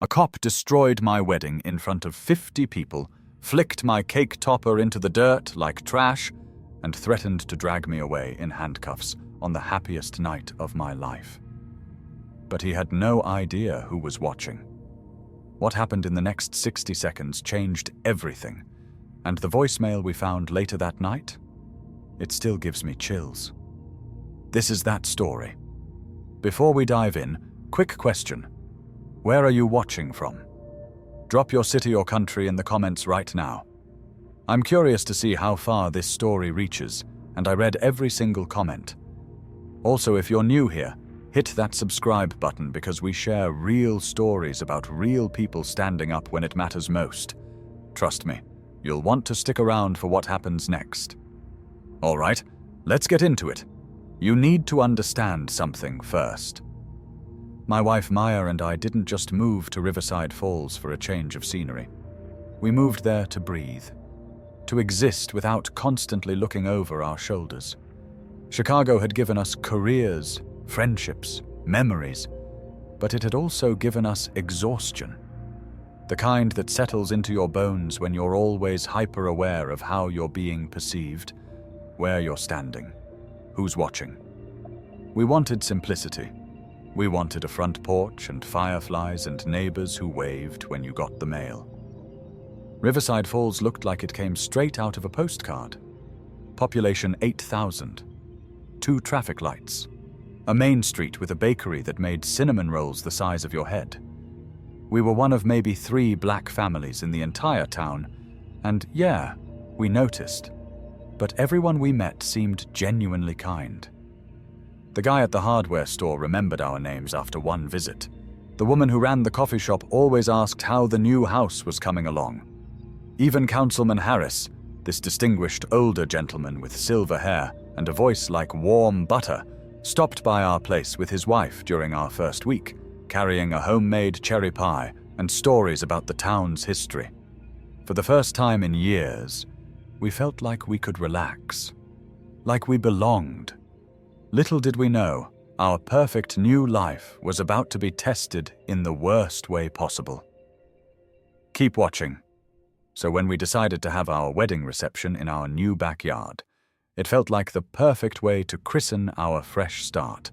A cop destroyed my wedding in front of 50 people, flicked my cake topper into the dirt like trash, and threatened to drag me away in handcuffs on the happiest night of my life. But he had no idea who was watching. What happened in the next 60 seconds changed everything, and the voicemail we found later that night? It still gives me chills. This is that story. Before we dive in, quick question. Where are you watching from? Drop your city or country in the comments right now. I'm curious to see how far this story reaches, and I read every single comment. Also, if you're new here, hit that subscribe button because we share real stories about real people standing up when it matters most. Trust me, you'll want to stick around for what happens next. All right, let's get into it. You need to understand something first. My wife Maya and I didn't just move to Riverside Falls for a change of scenery. We moved there to breathe, to exist without constantly looking over our shoulders. Chicago had given us careers, friendships, memories, but it had also given us exhaustion. The kind that settles into your bones when you're always hyper-aware of how you're being perceived, where you're standing, who's watching. We wanted simplicity. We wanted a front porch and fireflies and neighbors who waved when you got the mail. Riverside Falls looked like it came straight out of a postcard. Population 8,000. 2 traffic lights. A main street with a bakery that made cinnamon rolls the size of your head. We were one of maybe 3 black families in the entire town, and yeah, we noticed. But everyone we met seemed genuinely kind. The guy at the hardware store remembered our names after one visit. The woman who ran the coffee shop always asked how the new house was coming along. Even Councilman Harris, this distinguished older gentleman with silver hair and a voice like warm butter, stopped by our place with his wife during our first week, carrying a homemade cherry pie and stories about the town's history. For the first time in years, we felt like we could relax, like we belonged. Little did we know, our perfect new life was about to be tested in the worst way possible. Keep watching. So when we decided to have our wedding reception in our new backyard, it felt like the perfect way to christen our fresh start.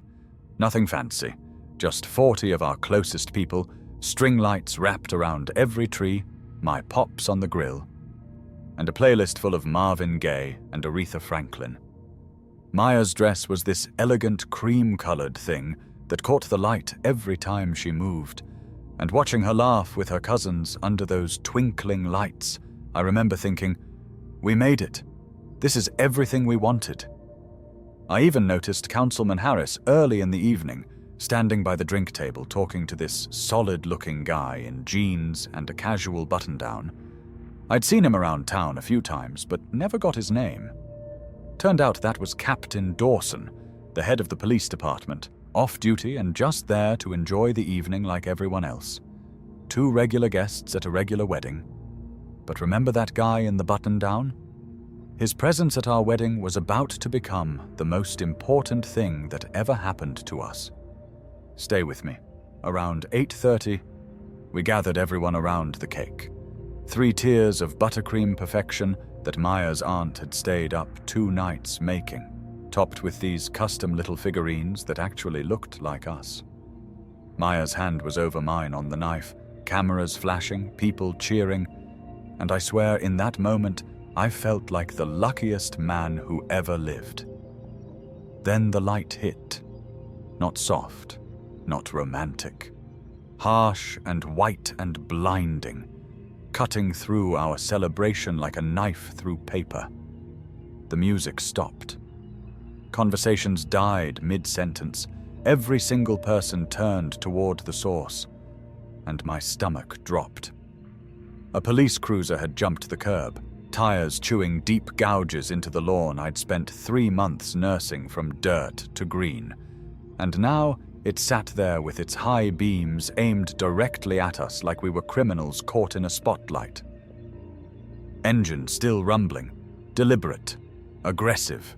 Nothing fancy, just 40 of our closest people, string lights wrapped around every tree, my pops on the grill, and a playlist full of Marvin Gaye and Aretha Franklin. Maya's dress was this elegant cream-colored thing that caught the light every time she moved, and watching her laugh with her cousins under those twinkling lights, I remember thinking, we made it. This is everything we wanted. I even noticed Councilman Harris early in the evening, standing by the drink table talking to this solid-looking guy in jeans and a casual button-down. I'd seen him around town a few times, but never got his name. Turned out that was Captain Dawson, the head of the police department, off duty and just there to enjoy the evening like everyone else. 2 regular guests at a regular wedding. But remember that guy in the button-down? His presence at our wedding was about to become the most important thing that ever happened to us. Stay with me. Around 8:30, we gathered everyone around the cake. 3 tiers of buttercream perfection that Maya's aunt had stayed up 2 nights making, topped with these custom little figurines that actually looked like us. Maya's hand was over mine on the knife, cameras flashing, people cheering, and I swear in that moment I felt like the luckiest man who ever lived. Then the light hit. Not soft, not romantic. Harsh and white and blinding, cutting through our celebration like a knife through paper. The music stopped. Conversations died mid-sentence. Every single person turned toward the source, and my stomach dropped. A police cruiser had jumped the curb, tires chewing deep gouges into the lawn I'd spent 3 months nursing from dirt to green, and now it sat there with its high beams aimed directly at us like we were criminals caught in a spotlight. Engine still rumbling, deliberate, aggressive.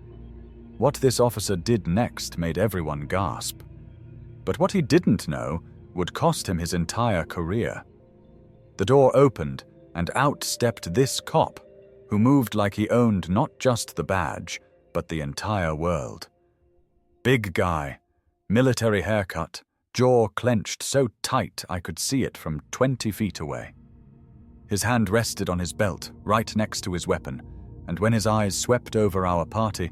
What this officer did next made everyone gasp. But what he didn't know would cost him his entire career. The door opened, and out stepped this cop, who moved like he owned not just the badge, but the entire world. Big guy, military haircut, jaw clenched so tight I could see it from 20 feet away. His hand rested on his belt, right next to his weapon, and when his eyes swept over our party,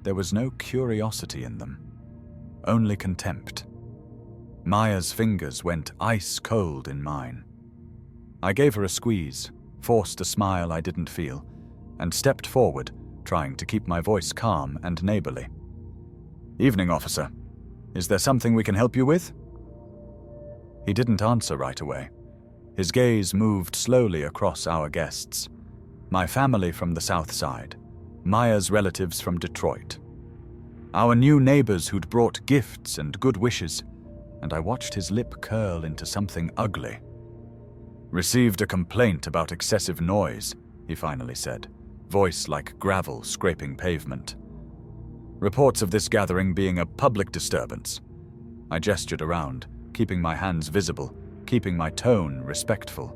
there was no curiosity in them, only contempt. Maya's fingers went ice cold in mine. I gave her a squeeze, forced a smile I didn't feel, and stepped forward, trying to keep my voice calm and neighborly. "Evening, officer. Is there something we can help you with?" He didn't answer right away. His gaze moved slowly across our guests. My family from the South Side, Maya's relatives from Detroit, our new neighbors who'd brought gifts and good wishes, and I watched his lip curl into something ugly. "Received a complaint about excessive noise," he finally said, voice like gravel scraping pavement. "Reports of this gathering being a public disturbance." I gestured around, keeping my hands visible, keeping my tone respectful.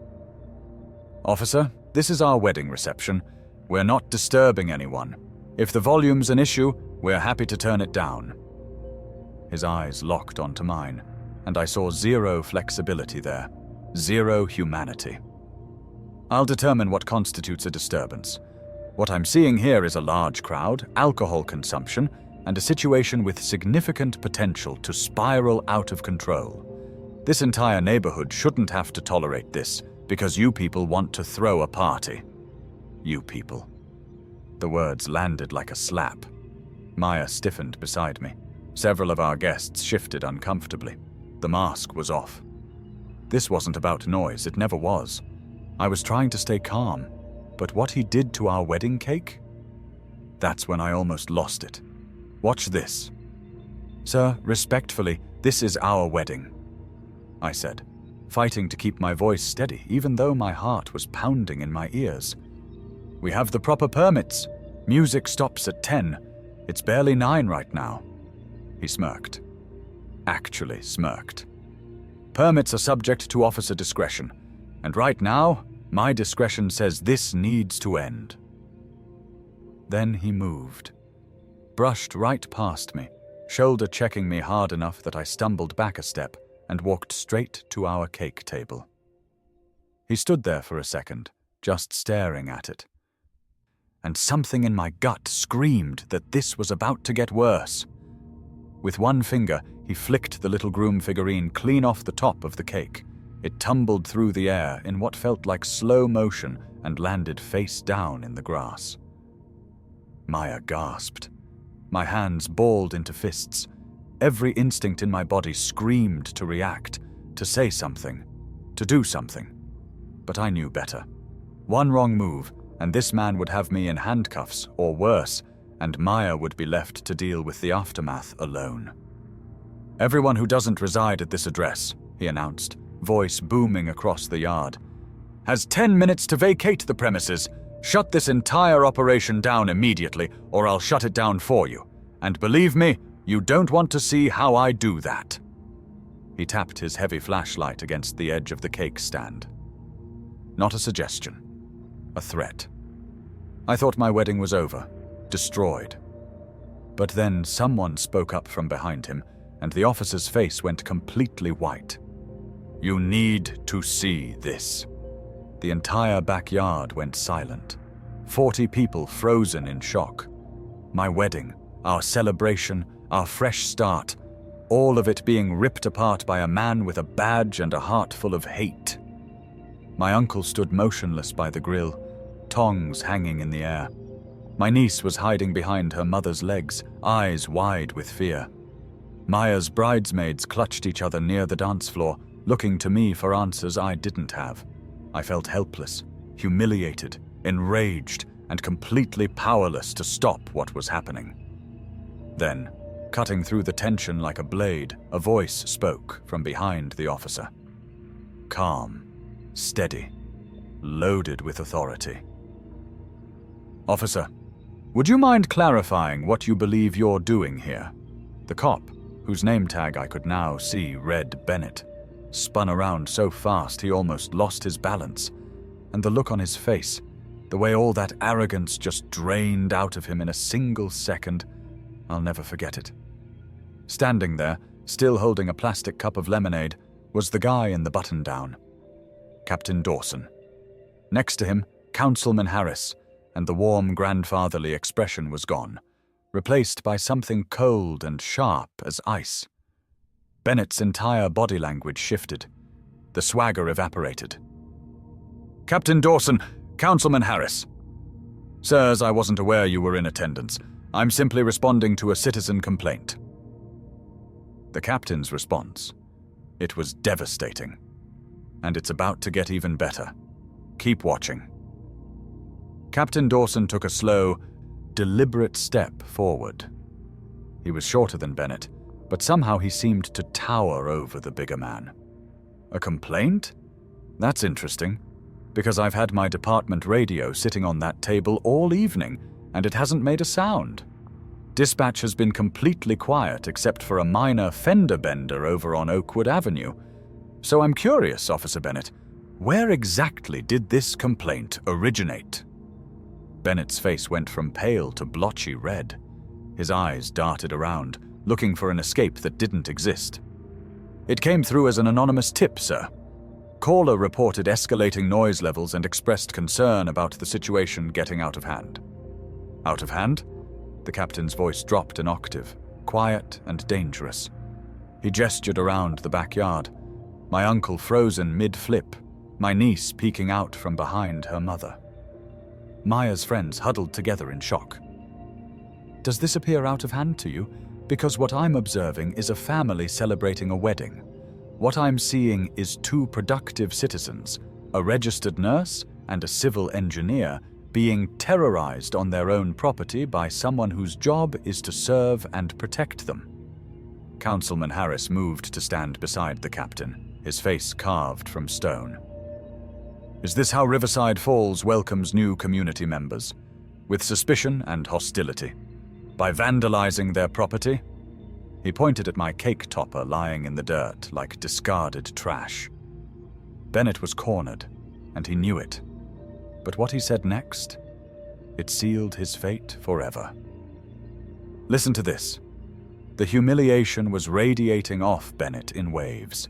"Officer, this is our wedding reception. We're not disturbing anyone. If the volume's an issue, we're happy to turn it down." His eyes locked onto mine, and I saw zero flexibility there, zero humanity. "I'll determine what constitutes a disturbance. What I'm seeing here is a large crowd, alcohol consumption, and a situation with significant potential to spiral out of control. This entire neighborhood shouldn't have to tolerate this because you people want to throw a party." You people. The words landed like a slap. Maya stiffened beside me. Several of our guests shifted uncomfortably. The mask was off. This wasn't about noise, it never was. I was trying to stay calm, but what he did to our wedding cake? That's when I almost lost it. "Watch this." "Sir, respectfully, this is our wedding," I said, fighting to keep my voice steady even though my heart was pounding in my ears. "We have the proper permits. Music stops at 10. It's barely 9 right now." He smirked. Actually smirked. "Permits are subject to officer discretion, and right now, my discretion says this needs to end." Then he moved, brushed right past me, shoulder checking me hard enough that I stumbled back a step and walked straight to our cake table. He stood there for a second, just staring at it. And something in my gut screamed that this was about to get worse. With one finger, he flicked the little groom figurine clean off the top of the cake. It tumbled through the air in what felt like slow motion and landed face down in the grass. Maya gasped. My hands balled into fists. Every instinct in my body screamed to react, to say something, to do something. But I knew better. One wrong move, and this man would have me in handcuffs, or worse, and Maya would be left to deal with the aftermath alone. "Everyone who doesn't reside at this address," he announced, voice booming across the yard, "has 10 minutes to vacate the premises. Shut this entire operation down immediately, or I'll shut it down for you. And believe me, you don't want to see how I do that." He tapped his heavy flashlight against the edge of the cake stand. Not a suggestion. A threat. I thought my wedding was over, destroyed. But then someone spoke up from behind him, and the officer's face went completely white. "You need to see this." The entire backyard went silent. 40 people frozen in shock. My wedding, our celebration, our fresh start, all of it being ripped apart by a man with a badge and a heart full of hate. My uncle stood motionless by the grill, tongs hanging in the air. My niece was hiding behind her mother's legs, eyes wide with fear. Maya's bridesmaids clutched each other near the dance floor, looking to me for answers I didn't have. I felt helpless, humiliated, enraged, and completely powerless to stop what was happening. Then, cutting through the tension like a blade, a voice spoke from behind the officer. Calm, steady, loaded with authority. "Officer, would you mind clarifying what you believe you're doing here?" The cop, whose name tag I could now see read Bennett, spun around so fast he almost lost his balance, and the look on his face, the way all that arrogance just drained out of him in a single second, I'll never forget it. Standing there, still holding a plastic cup of lemonade, was the guy in the button-down, Captain Dawson. Next to him, Councilman Harris, and the warm grandfatherly expression was gone, replaced by something cold and sharp as ice. Bennett's entire body language shifted. The swagger evaporated. "Captain Dawson, Councilman Harris. Sirs, I wasn't aware you were in attendance. I'm simply responding to a citizen complaint." The captain's response. It was devastating. And it's about to get even better. Keep watching. Captain Dawson took a slow, deliberate step forward. He was shorter than Bennett, but somehow he seemed to tower over the bigger man. A complaint? That's interesting, because I've had my department radio sitting on that table all evening, and it hasn't made a sound. Dispatch has been completely quiet except for a minor fender bender over on Oakwood Avenue. So I'm curious, Officer Bennett, where exactly did this complaint originate? Bennett's face went from pale to blotchy red. His eyes darted around, looking for an escape that didn't exist. "It came through as an anonymous tip, sir. Caller reported escalating noise levels and expressed concern about the situation getting out of hand." "Out of hand?" The captain's voice dropped an octave, quiet and dangerous. He gestured around the backyard, my uncle frozen mid-flip, my niece peeking out from behind her mother. Maya's friends huddled together in shock. "Does this appear out of hand to you? Because what I'm observing is a family celebrating a wedding. What I'm seeing is two productive citizens, a registered nurse and a civil engineer, being terrorized on their own property by someone whose job is to serve and protect them." Councilman Harris moved to stand beside the captain, his face carved from stone. "Is this how Riverside Falls welcomes new community members? With suspicion and hostility? By vandalizing their property?" He pointed at my cake topper lying in the dirt like discarded trash. Bennett was cornered, and he knew it. But what he said next, it sealed his fate forever. Listen to this. The humiliation was radiating off Bennett in waves.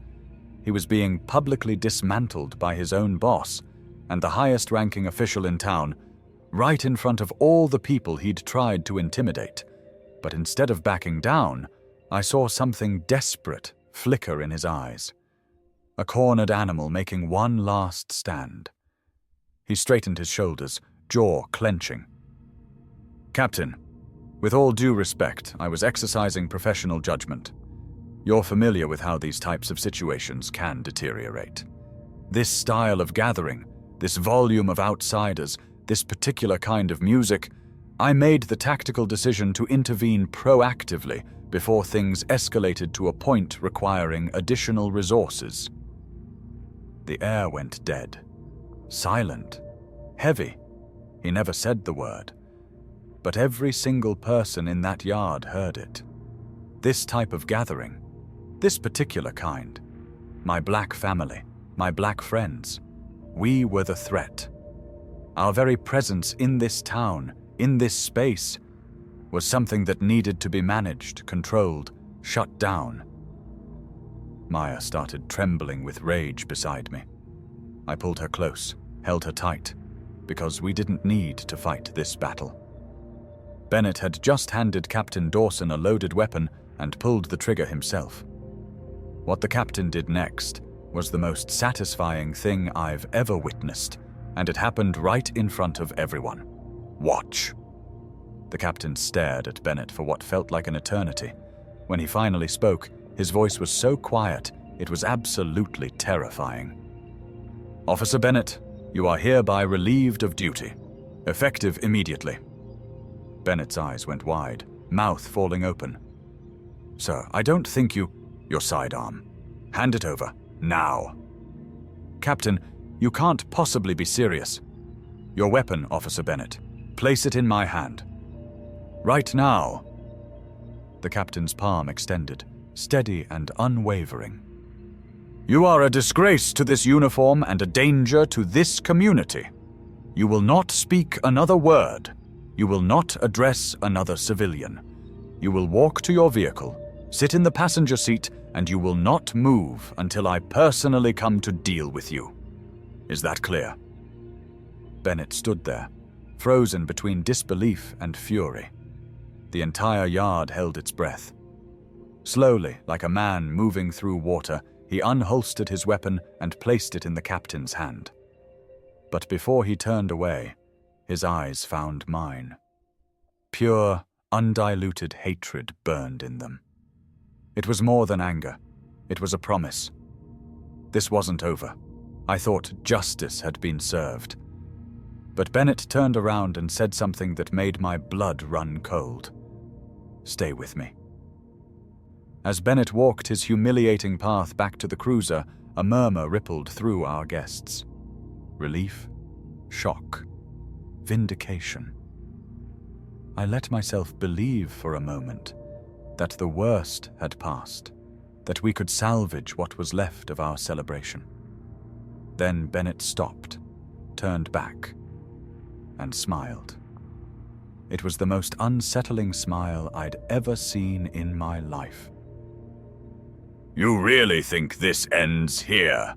He was being publicly dismantled by his own boss and the highest-ranking official in town, right in front of all the people he'd tried to intimidate. But instead of backing down, I saw something desperate flicker in his eyes. A cornered animal making one last stand. He straightened his shoulders, jaw clenching. "Captain, with all due respect, I was exercising professional judgment. You're familiar with how these types of situations can deteriorate. This style of gathering, this volume of outsiders, this particular kind of music, I made the tactical decision to intervene proactively before things escalated to a point requiring additional resources." The air went dead. Silent. Heavy. He never said the word. But every single person in that yard heard it. This type of gathering, this particular kind, my black family, my black friends, we were the threat. Our very presence in this town, in this space, was something that needed to be managed, controlled, shut down. Maya started trembling with rage beside me. I pulled her close, held her tight, because we didn't need to fight this battle. Bennett had just handed Captain Dawson a loaded weapon and pulled the trigger himself. What the captain did next was the most satisfying thing I've ever witnessed, and it happened right in front of everyone. Watch. The captain stared at Bennett for what felt like an eternity. When he finally spoke, his voice was so quiet, it was absolutely terrifying. "Officer Bennett, you are hereby relieved of duty. Effective immediately." Bennett's eyes went wide, mouth falling open. "Sir, I don't think you—" "Your sidearm. Hand it over. Now." "Captain, you can't possibly be serious." "Your weapon, Officer Bennett. Place it in my hand." "Right now." The captain's palm extended, steady and unwavering. You are a disgrace to this uniform and a danger to this community. You will not speak another word. You will not address another civilian. You will walk to your vehicle, sit in the passenger seat, and you will not move until I personally come to deal with you. Is that clear?" Bennett stood there, frozen between disbelief and fury. The entire yard held its breath. Slowly, like a man moving through water, he unholstered his weapon and placed it in the captain's hand. But before he turned away, his eyes found mine. Pure, undiluted hatred burned in them. It was more than anger. It was a promise. This wasn't over. I thought justice had been served. But Bennett turned around and said something that made my blood run cold. "Stay with me." As Bennett walked his humiliating path back to the cruiser, a murmur rippled through our guests. Relief, shock, vindication. I let myself believe for a moment that the worst had passed, that we could salvage what was left of our celebration. Then Bennett stopped, turned back, and smiled. It was the most unsettling smile I'd ever seen in my life. "You really think this ends here?"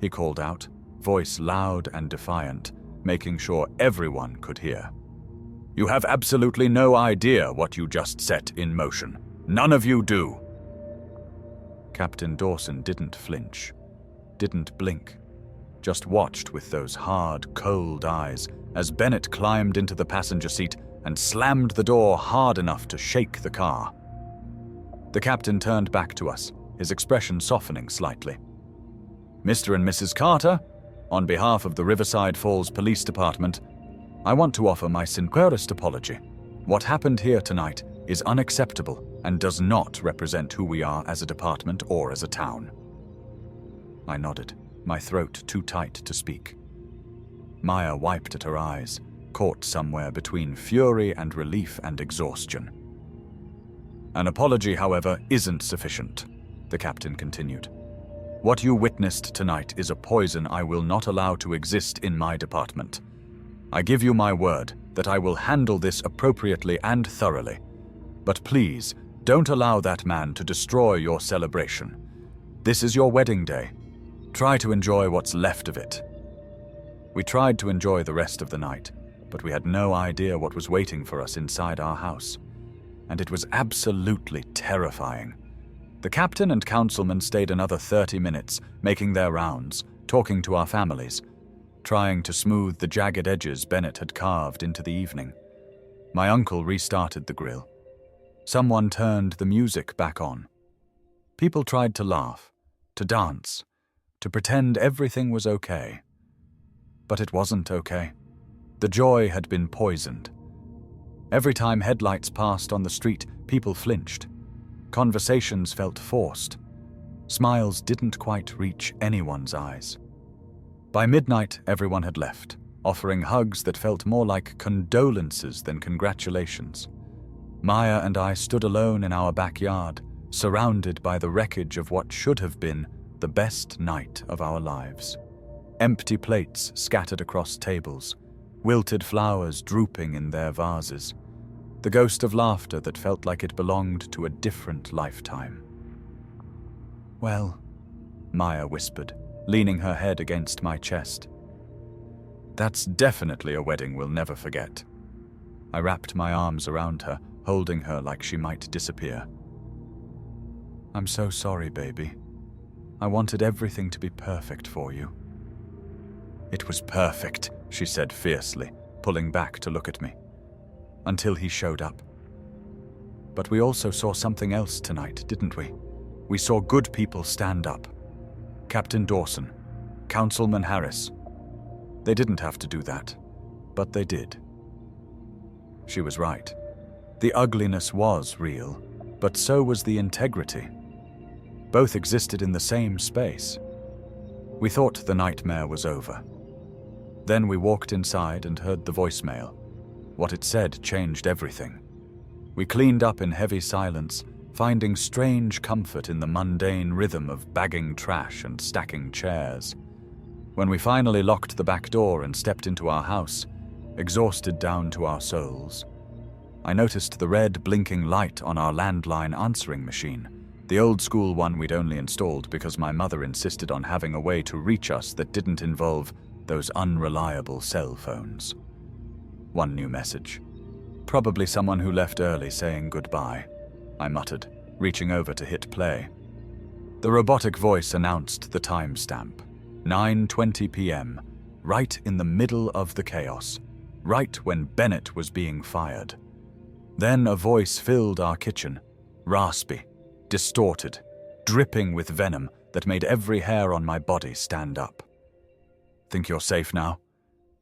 he called out, voice loud and defiant, making sure everyone could hear. "You have absolutely no idea what you just set in motion. None of you do." Captain Dawson didn't flinch, didn't blink, just watched with those hard, cold eyes as Bennett climbed into the passenger seat and slammed the door hard enough to shake the car. The captain turned back to us, his expression softening slightly. "Mr. and Mrs. Carter, on behalf of the Riverside Falls Police Department, I want to offer my sincerest apology. What happened here tonight is unacceptable and does not represent who we are as a department or as a town." I nodded, my throat too tight to speak. Maya wiped at her eyes, caught somewhere between fury and relief and exhaustion. "An apology, however, isn't sufficient," the captain continued. "What you witnessed tonight is a poison I will not allow to exist in my department. I give you my word that I will handle this appropriately and thoroughly. But please, don't allow that man to destroy your celebration. This is your wedding day. Try to enjoy what's left of it." We tried to enjoy the rest of the night, but we had no idea what was waiting for us inside our house. And it was absolutely terrifying. The captain and councilman stayed another 30 minutes, making their rounds, talking to our families, trying to smooth the jagged edges Bennett had carved into the evening. My uncle restarted the grill. Someone turned the music back on. People tried to laugh, to dance, to pretend everything was okay. But it wasn't okay. The joy had been poisoned. Every time headlights passed on the street, people flinched. Conversations felt forced. Smiles didn't quite reach anyone's eyes. By midnight, everyone had left, offering hugs that felt more like condolences than congratulations. Maya and I stood alone in our backyard, surrounded by the wreckage of what should have been the best night of our lives. Empty plates scattered across tables, wilted flowers drooping in their vases, the ghost of laughter that felt like it belonged to a different lifetime. "Well," Maya whispered, leaning her head against my chest. "That's definitely a wedding we'll never forget." I wrapped my arms around her, holding her like she might disappear. "I'm so sorry, baby. I wanted everything to be perfect for you." "It was perfect," she said fiercely, pulling back to look at me. "Until he showed up. But we also saw something else tonight, didn't we? We saw good people stand up. Captain Dawson, Councilman Harris. They didn't have to do that, but they did." She was right. The ugliness was real, but so was the integrity. Both existed in the same space. We thought the nightmare was over. Then we walked inside and heard the voicemail. What it said changed everything. We cleaned up in heavy silence, finding strange comfort in the mundane rhythm of bagging trash and stacking chairs. When we finally locked the back door and stepped into our house, exhausted down to our souls, I noticed the red blinking light on our landline answering machine, the old-school one we'd only installed because my mother insisted on having a way to reach us that didn't involve those unreliable cell phones. One new message. Probably someone who left early saying goodbye, I muttered, reaching over to hit play. The robotic voice announced the timestamp, 9:20 p.m., right in the middle of the chaos, right when Bennett was being fired. Then a voice filled our kitchen, raspy, distorted, dripping with venom that made every hair on my body stand up. Think you're safe now?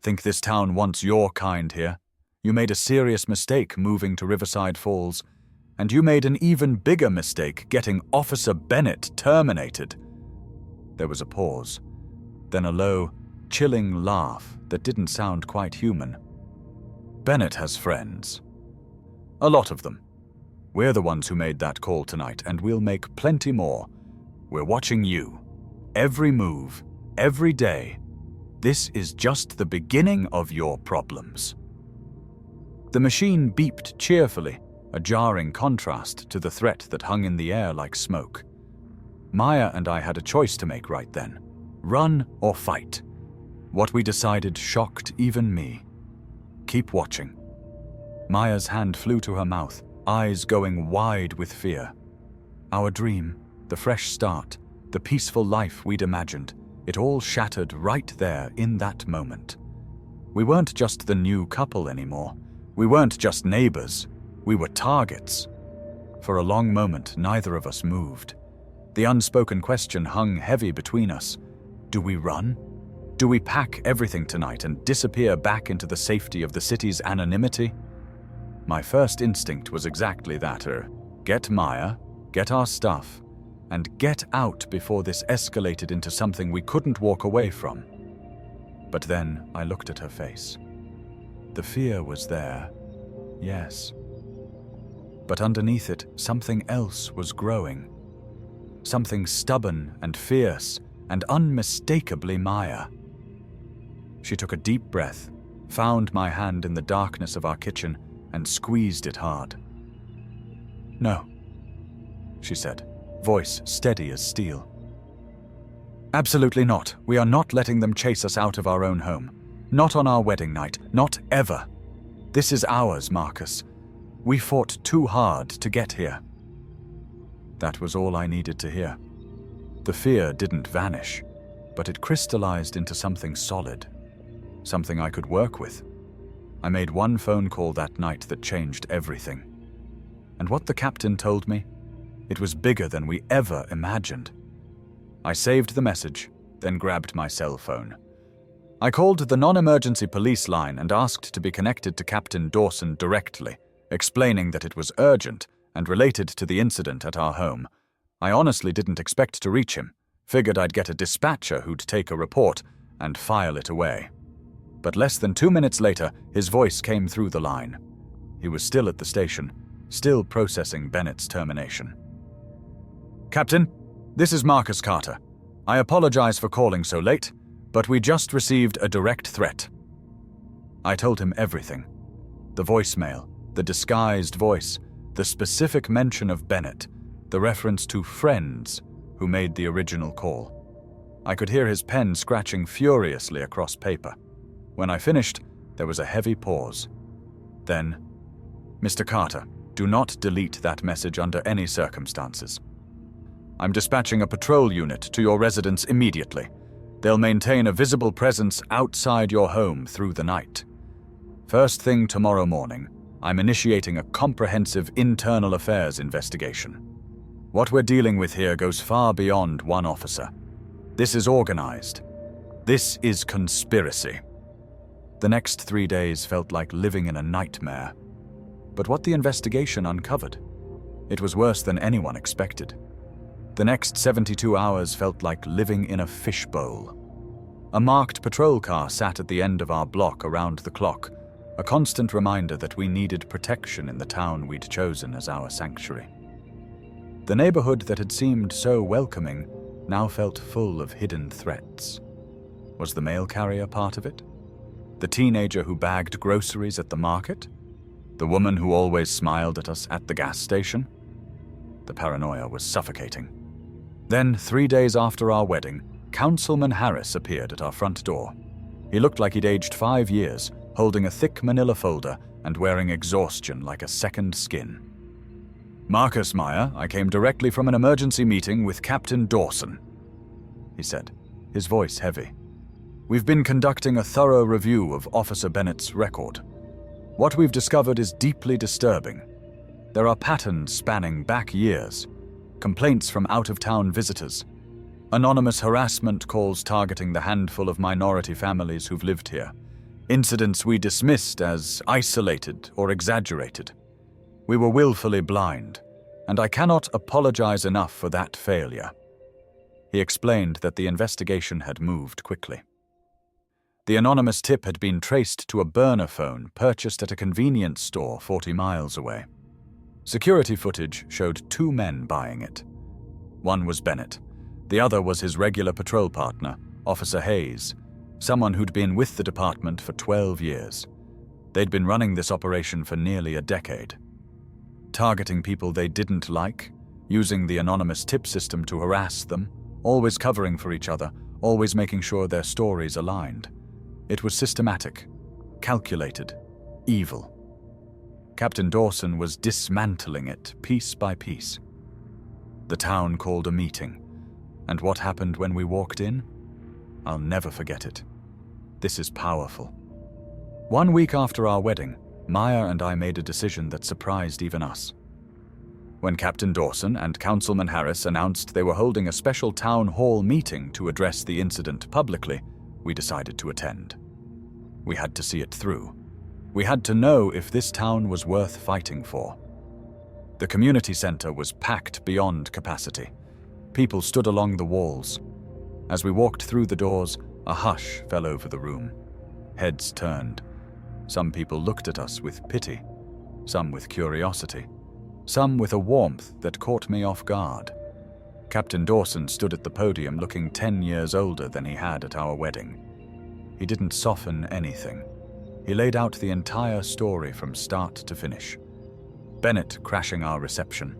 Think this town wants your kind here? You made a serious mistake moving to Riverside Falls, and you made an even bigger mistake getting Officer Bennett terminated. There was a pause, then a low, chilling laugh that didn't sound quite human. Bennett has friends. A lot of them. We're the ones who made that call tonight, and we'll make plenty more. We're watching you. Every move, every day. This is just the beginning of your problems. The machine beeped cheerfully, a jarring contrast to the threat that hung in the air like smoke. Maya and I had a choice to make right then. Run or fight. What we decided shocked even me. Keep watching. Maya's hand flew to her mouth, eyes going wide with fear. Our dream, the fresh start, the peaceful life we'd imagined, it all shattered right there in that moment. We weren't just the new couple anymore. We weren't just neighbors. We were targets. For a long moment, neither of us moved. The unspoken question hung heavy between us. Do we run? Do we pack everything tonight and disappear back into the safety of the city's anonymity? My first instinct was exactly that, get Maya, get our stuff, and get out before this escalated into something we couldn't walk away from. But then I looked at her face. The fear was there, yes. But underneath it, something else was growing. Something stubborn and fierce and unmistakably Maya. She took a deep breath, found my hand in the darkness of our kitchen, and squeezed it hard. No, she said, voice steady as steel. Absolutely not. We are not letting them chase us out of our own home. Not on our wedding night. Not ever. This is ours, Marcus. We fought too hard to get here. That was all I needed to hear. The fear didn't vanish, but it crystallized into something solid, something I could work with. I made one phone call that night that changed everything. And what the captain told me, it was bigger than we ever imagined. I saved the message, then grabbed my cell phone. I called the non-emergency police line and asked to be connected to Captain Dawson directly, explaining that it was urgent and related to the incident at our home. I honestly didn't expect to reach him, figured I'd get a dispatcher who'd take a report and file it away. But less than 2 minutes later, his voice came through the line. He was still at the station, still processing Bennett's termination. Captain, this is Marcus Carter. I apologize for calling so late, but we just received a direct threat. I told him everything. The voicemail, the disguised voice, the specific mention of Bennett, the reference to friends who made the original call. I could hear his pen scratching furiously across paper. When I finished, there was a heavy pause. Then, Mr. Carter, do not delete that message under any circumstances. I'm dispatching a patrol unit to your residence immediately. They'll maintain a visible presence outside your home through the night. First thing tomorrow morning, I'm initiating a comprehensive internal affairs investigation. What we're dealing with here goes far beyond one officer. This is organized. This is conspiracy. The next 3 days felt like living in a nightmare. But what the investigation uncovered, it was worse than anyone expected. The next 72 hours felt like living in a fishbowl. A marked patrol car sat at the end of our block around the clock, a constant reminder that we needed protection in the town we'd chosen as our sanctuary. The neighborhood that had seemed so welcoming now felt full of hidden threats. Was the mail carrier part of it? The teenager who bagged groceries at the market? The woman who always smiled at us at the gas station? The paranoia was suffocating. Then, 3 days after our wedding, Councilman Harris appeared at our front door. He looked like he'd aged 5 years, holding a thick manila folder and wearing exhaustion like a second skin. "Marcus Meyer, I came directly from an emergency meeting with Captain Dawson," he said, his voice heavy. "We've been conducting a thorough review of Officer Bennett's record. What we've discovered is deeply disturbing. There are patterns spanning back years, complaints from out-of-town visitors, anonymous harassment calls targeting the handful of minority families who've lived here, incidents we dismissed as isolated or exaggerated. We were willfully blind, and I cannot apologize enough for that failure." He explained that the investigation had moved quickly. The anonymous tip had been traced to a burner phone purchased at a convenience store 40 miles away. Security footage showed 2 men buying it. One was Bennett. The other was his regular patrol partner, Officer Hayes, someone who'd been with the department for 12 years. They'd been running this operation for nearly a decade. Targeting people they didn't like, using the anonymous tip system to harass them, always covering for each other, always making sure their stories aligned. It was systematic, calculated, evil. Captain Dawson was dismantling it piece by piece. The town called a meeting, and what happened when we walked in? I'll never forget it. This is powerful. 1 week after our wedding, Maya and I made a decision that surprised even us. When Captain Dawson and Councilman Harris announced they were holding a special town hall meeting to address the incident publicly, we decided to attend. We had to see it through. We had to know if this town was worth fighting for. The community center was packed beyond capacity. People stood along the walls. As we walked through the doors, a hush fell over the room. Heads turned. Some people looked at us with pity, some with curiosity, some with a warmth that caught me off guard. Captain Dawson stood at the podium looking 10 years older than he had at our wedding. He didn't soften anything. He laid out the entire story from start to finish. Bennett crashing our reception,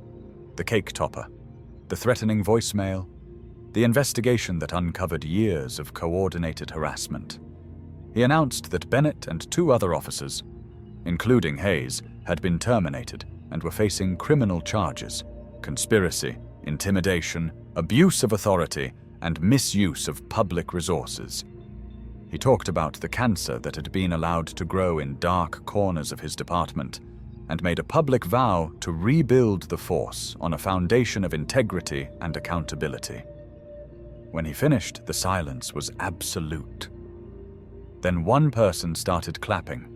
the cake topper, the threatening voicemail, the investigation that uncovered years of coordinated harassment. He announced that Bennett and 2 other officers, including Hayes, had been terminated and were facing criminal charges: conspiracy, intimidation, abuse of authority, and misuse of public resources. He talked about the cancer that had been allowed to grow in dark corners of his department and made a public vow to rebuild the force on a foundation of integrity and accountability. When he finished, the silence was absolute. Then one person started clapping,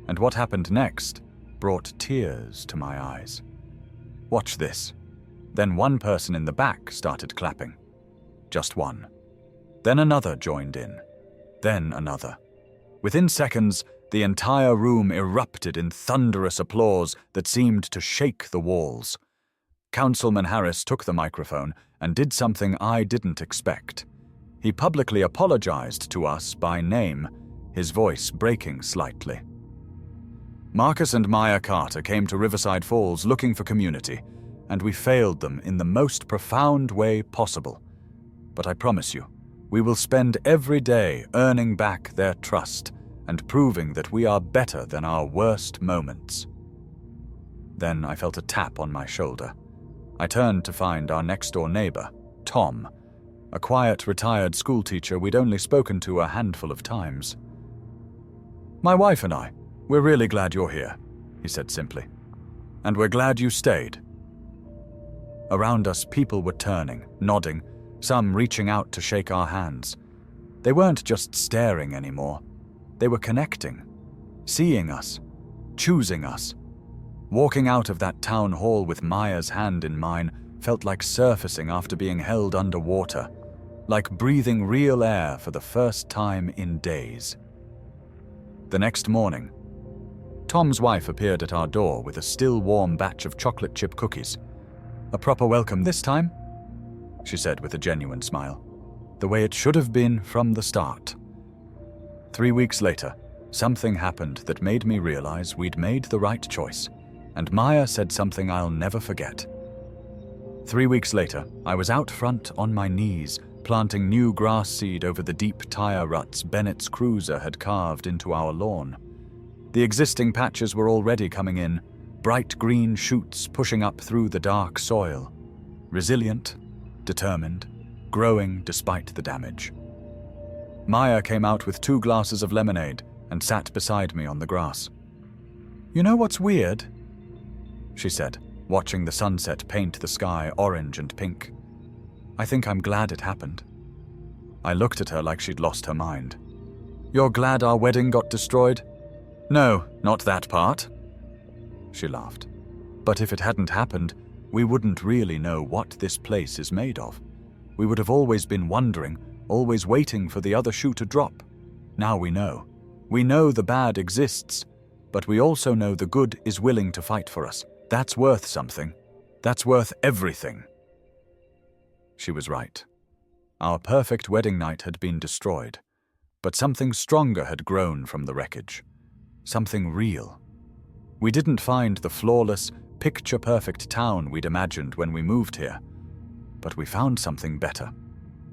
and what happened next brought tears to my eyes. Watch this. Then one person in the back started clapping. Just one. Then another joined in. Then another. Within seconds, the entire room erupted in thunderous applause that seemed to shake the walls. Councilman Harris took the microphone and did something I didn't expect. He publicly apologized to us by name, his voice breaking slightly. "Marcus and Maya Carter came to Riverside Falls looking for community, and we failed them in the most profound way possible. But I promise you, we will spend every day earning back their trust and proving that we are better than our worst moments." Then I felt a tap on my shoulder. I turned to find our next-door neighbor, Tom, a quiet, retired schoolteacher we'd only spoken to a handful of times. "My wife and I, we're really glad you're here," he said simply. "And we're glad you stayed." Around us, people were turning, nodding, some reaching out to shake our hands. They weren't just staring anymore. They were connecting, seeing us, choosing us. Walking out of that town hall with Maya's hand in mine felt like surfacing after being held underwater, like breathing real air for the first time in days. The next morning, Tom's wife appeared at our door with a still warm batch of chocolate chip cookies. A proper welcome this time, she said with a genuine smile. The way it should have been from the start. 3 weeks later, something happened that made me realize we'd made the right choice, and Maya said something I'll never forget. 3 weeks later, I was out front on my knees, planting new grass seed over the deep tire ruts Bennett's cruiser had carved into our lawn. The existing patches were already coming in, bright green shoots pushing up through the dark soil. Resilient, determined, growing despite the damage. Maya came out with 2 glasses of lemonade and sat beside me on the grass. "You know what's weird?" she said, watching the sunset paint the sky orange and pink. "I think I'm glad it happened." I looked at her like she'd lost her mind. "You're glad our wedding got destroyed?" "No, not that part," she laughed. "But if it hadn't happened, we wouldn't really know what this place is made of. We would have always been wondering, always waiting for the other shoe to drop. Now we know. We know the bad exists, but we also know the good is willing to fight for us. That's worth something. That's worth everything." She was right. Our perfect wedding night had been destroyed, but something stronger had grown from the wreckage. Something real. We didn't find the flawless, picture-perfect town we'd imagined when we moved here, but we found something better.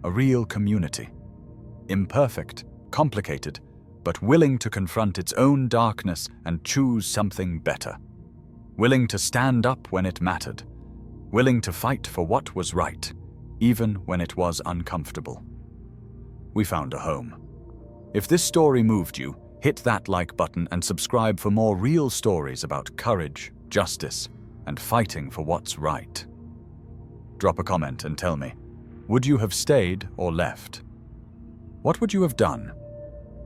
A real community. Imperfect, complicated, but willing to confront its own darkness and choose something better. Willing to stand up when it mattered. Willing to fight for what was right, even when it was uncomfortable. We found a home. If this story moved you, hit that like button and subscribe for more real stories about courage, justice, and fighting for what's right. Drop a comment and tell me, would you have stayed or left? What would you have done?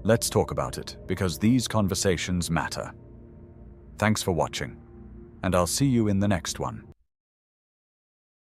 Let's talk about it, because these conversations matter. Thanks for watching, and I'll see you in the next one.